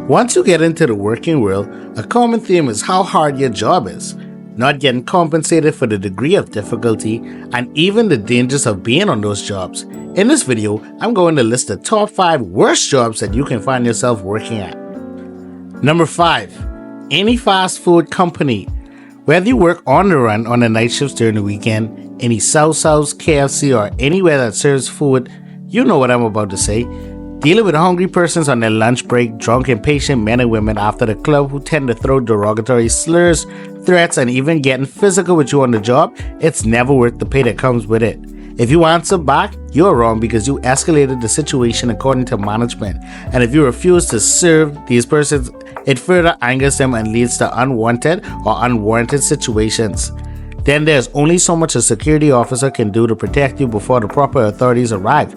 Once you get into the working world, a common theme is how hard your job is, not getting compensated for the degree of difficulty, and even the dangers of being on those jobs. In this video, I'm going to list the top 5 worst jobs that you can find yourself working at. Number 5. Any fast food company. Whether you work on the run on the night shifts during the weekend, any South, KFC, or anywhere that serves food, you know what I'm about to say. Dealing with hungry persons on their lunch break, drunk, impatient men and women after the club who tend to throw derogatory slurs, threats, and even getting physical with you on the job, it's never worth the pay that comes with it. If you answer back, you're wrong because you escalated the situation according to management. And if you refuse to serve these persons, it further angers them and leads to unwanted or unwarranted situations. Then there's only so much a security officer can do to protect you before the proper authorities arrive.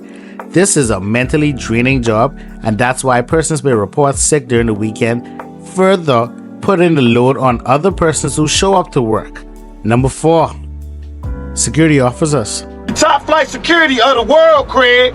This is a mentally draining job, and that's why persons may report sick during the weekend, further putting the load on other persons who show up to work. Number 4. Security officers. Top flight security of the world, Craig.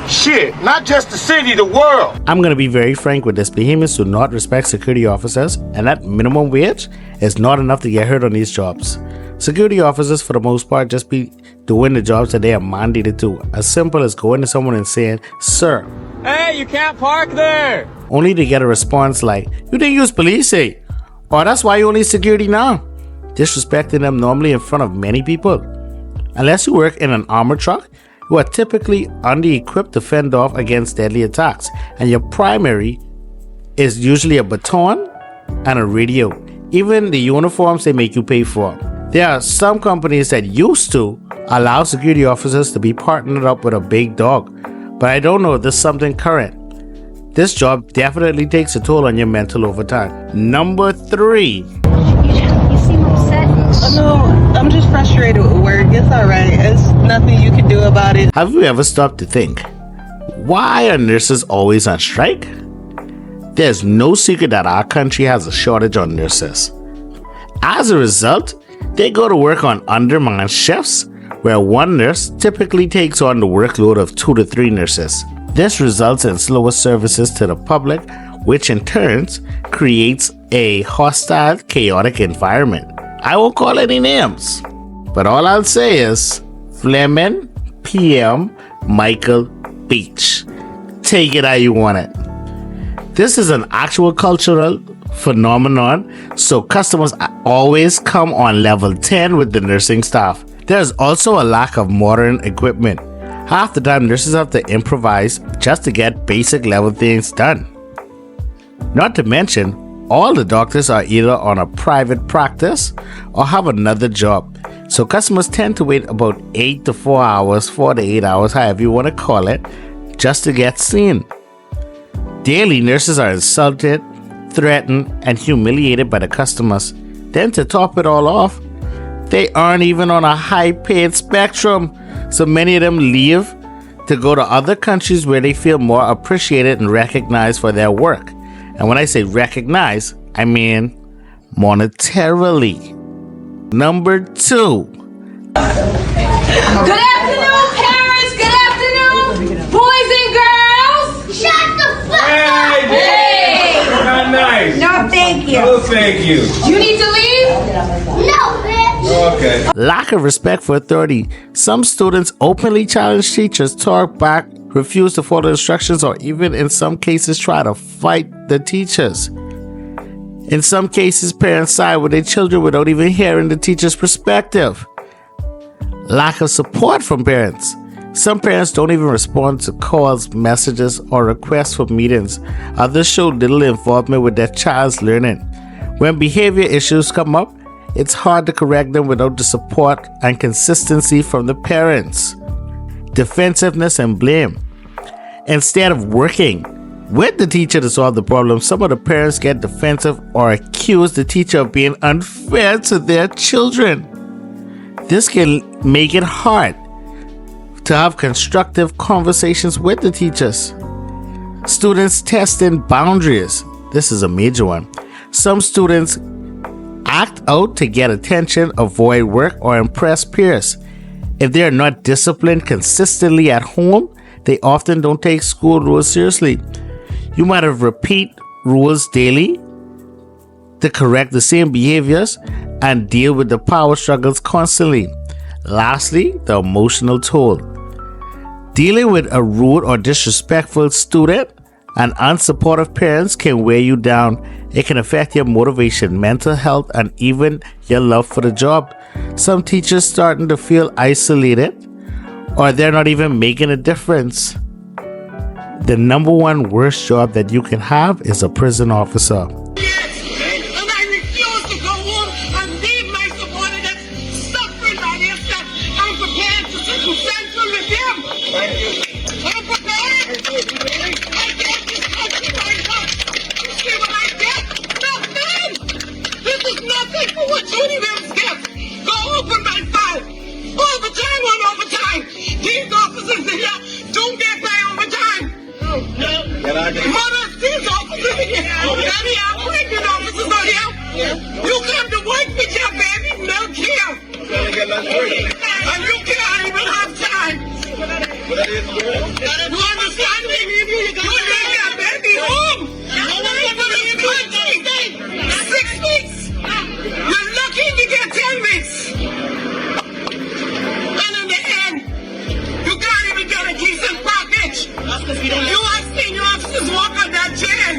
Shit, not just the city, the world. I'm going to be very frank with this. Behemoths do not respect security officers, and that minimum wage is not enough to get hurt on these jobs. Security officers, for the most part, just be doing the jobs that they are mandated to. As simple as going to someone and saying, "Sir, hey, you can't park there," only to get a response like, "You didn't use police, eh? Or that's why you only security now." Disrespecting them normally in front of many people. Unless you work in an armored truck, you are typically under-equipped to fend off against deadly attacks, and your primary is usually a baton and a radio. Even the uniforms they make you pay for. There are some companies that used to allow security officers to be partnered up with a big dog, but I don't know if this is something current. This job definitely takes a toll on your mental over time. Number 3. You seem upset. No, I'm just frustrated with work. It's alright. It's nothing you can do about it. Have you ever stopped to think, why are nurses always on strike? There's no secret that our country has a shortage on nurses. As a result, they go to work on undermanned shifts, where one nurse typically takes on the workload of 2 to 3 nurses. This results in slower services to the public, which in turn creates a hostile, chaotic environment. I won't call any names, but all I'll say is Fleming, PM, Michael Beach. Take it how you want it. This is an actual cultural phenomenon, so customers always come on level 10 with the nursing staff. There's also a lack of modern equipment. Half the time nurses have to improvise just to get basic level things done. Not to mention, all the doctors are either on a private practice or have another job. So customers tend to wait about 8 to 4 hours, 4 to 8 hours, however you want to call it, just to get seen. Daily, nurses are insulted, threatened, and humiliated by the customers. Then to top it all off, they aren't even on a high-paid spectrum, so many of them leave to go to other countries where they feel more appreciated and recognized for their work. And when I say recognize, I mean monetarily. Number 2. Good afternoon, parents. Good afternoon, boys and girls. Shut the fuck Hey, up! hey, not nice. No, thank you. No, thank you. You need to leave. No, bitch! Okay. Lack of respect for authority. Some students openly challenge teachers, talk back, refuse to follow instructions, or even in some cases try to fight the teachers. In some cases, parents side with their children without even hearing the teacher's perspective. Lack of support from parents. Some parents don't even respond to calls, messages, or requests for meetings. Others show little involvement with their child's learning. When behavior issues come up, it's hard to correct them without the support and consistency from the parents. Defensiveness and blame. Instead of working with the teacher to solve the problem, some of the parents get defensive or accuse the teacher of being unfair to their children. This can make it hard to have constructive conversations with the teachers. Students testing boundaries. This is a major one. Some students act out to get attention, avoid work, or impress peers. If they are not disciplined consistently at home, they often don't take school rules seriously. You might have repeat rules daily to correct the same behaviors and deal with the power struggles constantly. Lastly, the emotional toll. Dealing with a rude or disrespectful student and unsupportive parents can wear you down. It can affect your motivation, mental health, and even your love for the job. Some teachers starting to feel isolated, or they're not even making a difference. The number one worst job that you can have is a prison officer. And I refuse to go home and leave my subordinates suffering by this. I'm prepared to circumstantial with them. I'm prepared. I get this country right now. You see what I get? Nothing. This is nothing for what Judy Mills gets. Go open my file. Overtime on overtime. These officers in here don't get my overtime. Mother, these officers in here, daddy, I'm pregnant officers on here. You come to work with your baby milk here. And you can't even have time. You understand me? You take your baby home. You 6 weeks. You're lucky to get 10 weeks. And in the end, you can't even get a decent package. You have seen your officers walk on that chain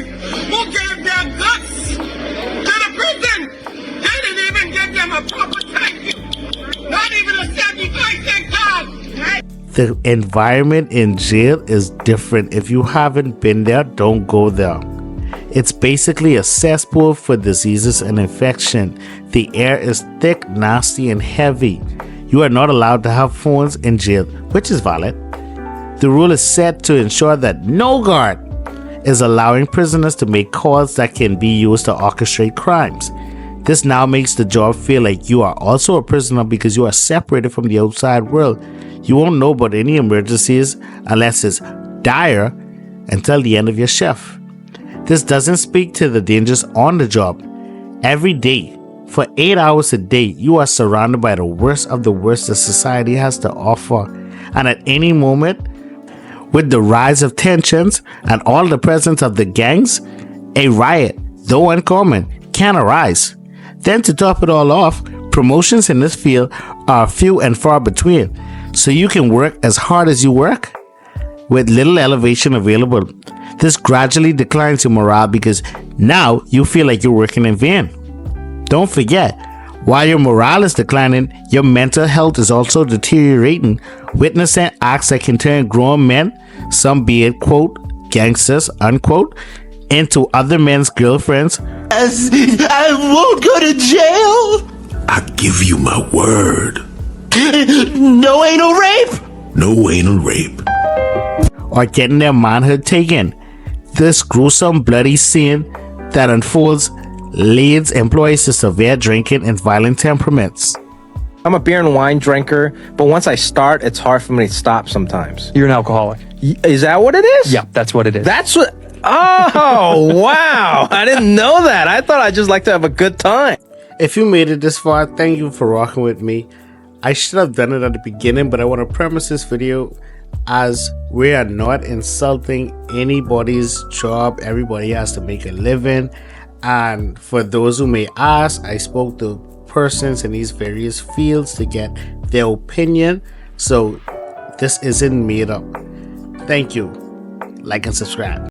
who gave their guts to the prison. They didn't even give them a proper thank you. Not even a 75-cent card. The environment in jail is different. If you haven't been there, don't go there. It's basically a cesspool for diseases and infection. The air is thick, nasty, and heavy. You are not allowed to have phones in jail, which is valid. The rule is set to ensure that no guard is allowing prisoners to make calls that can be used to orchestrate crimes. This now makes the job feel like you are also a prisoner because you are separated from the outside world. You won't know about any emergencies unless it's dire until the end of your shift. This doesn't speak to the dangers on the job. Every day, for 8 hours a day, you are surrounded by the worst of the worst that society has to offer. And at any moment, with the rise of tensions and all the presence of the gangs, a riot, though uncommon, can arise. Then to top it all off, promotions in this field are few and far between, so you can work as hard as you work with little elevation available. This gradually declines your morale because now you feel like you're working in vain. Don't forget, while your morale is declining, your mental health is also deteriorating, witnessing acts that can turn grown men, some be it quote, gangsters, unquote, into other men's girlfriends. I won't go to jail. I give you my word. No anal rape. No anal rape. Or getting their manhood taken. This gruesome, bloody scene that unfolds leads employees to severe drinking and violent temperaments. I'm a beer and wine drinker, but once I start, it's hard for me to stop sometimes. You're an alcoholic. Is that what it is? Yeah, that's what it is. That's what... Oh, wow. I didn't know that. I thought I'd just like to have a good time. If you made it this far, thank you for rocking with me. I should have done it at the beginning, but I want to premise this video as we are not insulting anybody's job. Everybody has to make a living. And for those who may ask, I spoke to persons in these various fields to get their opinion. So this isn't made up. Thank you. Like and subscribe.